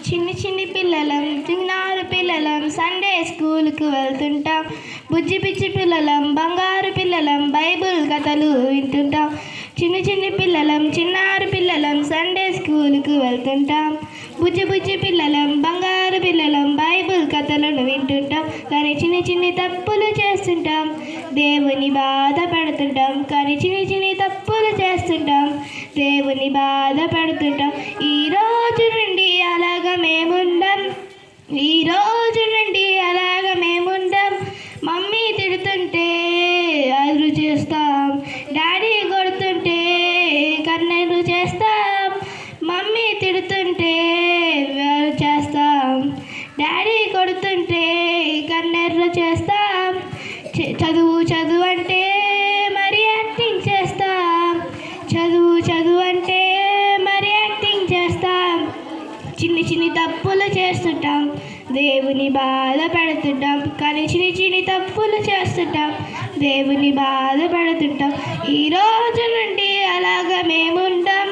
చిన్ని చిన్ని పిల్లలం చిన్నారు పిల్లలం సండే స్కూల్కి వెళ్తుంటాం. బుజ్జి పిచ్చి పిల్లలం బంగారు పిల్లలం బైబుల్ కథలు వింటుంటాం. చిన్ని చిన్ని పిల్లలం చిన్నారు పిల్లలం సండే స్కూల్కి వెళ్తుంటాం. బుజ్జి బుజ్జి పిల్లలం బంగారు పిల్లలం బైబుల్ కథలను వింటుంటాం. కానీ చిన్ని చిన్ని తప్పులు చేస్తుంటాం, దేవుని బాధ పెడుతుంటాం. కానీ చిన్ని చిన్ని తప్పులు చేస్తుంటాం, దేవుని బాధ పెడుతుంటాం. ఈ రోజు నుండి అలాగ మేముండం, ఈ రోజు నుండి అలాగ మేముండం. మమ్మీ తిడుతుంటే అదురు చేస్తాం, డాడీ కొడుతుంటే కన్నెరు చేస్తాం. మమ్మీ తిడుతుంటే చేస్తాం, డాడీ కొడుతుంటే కన్నెర్ర చేస్తాం. చదువు చదువు అంటే మరి యాక్టింగ్ చేస్తాం, చదువు చదువు అంటే మరి యాక్టింగ్ చేస్తాం. చిన్ని చిన్ని తప్పులు చేస్తుంటాం, దేవుని బాధ పెడుతుంటాం. కానీ చిన్ని చిన్ని తప్పులు చేస్తుంటాం, దేవుని బాధ పెడుతుంటాం. ఈ రోజు నుండి అలాగ మేముంటాం.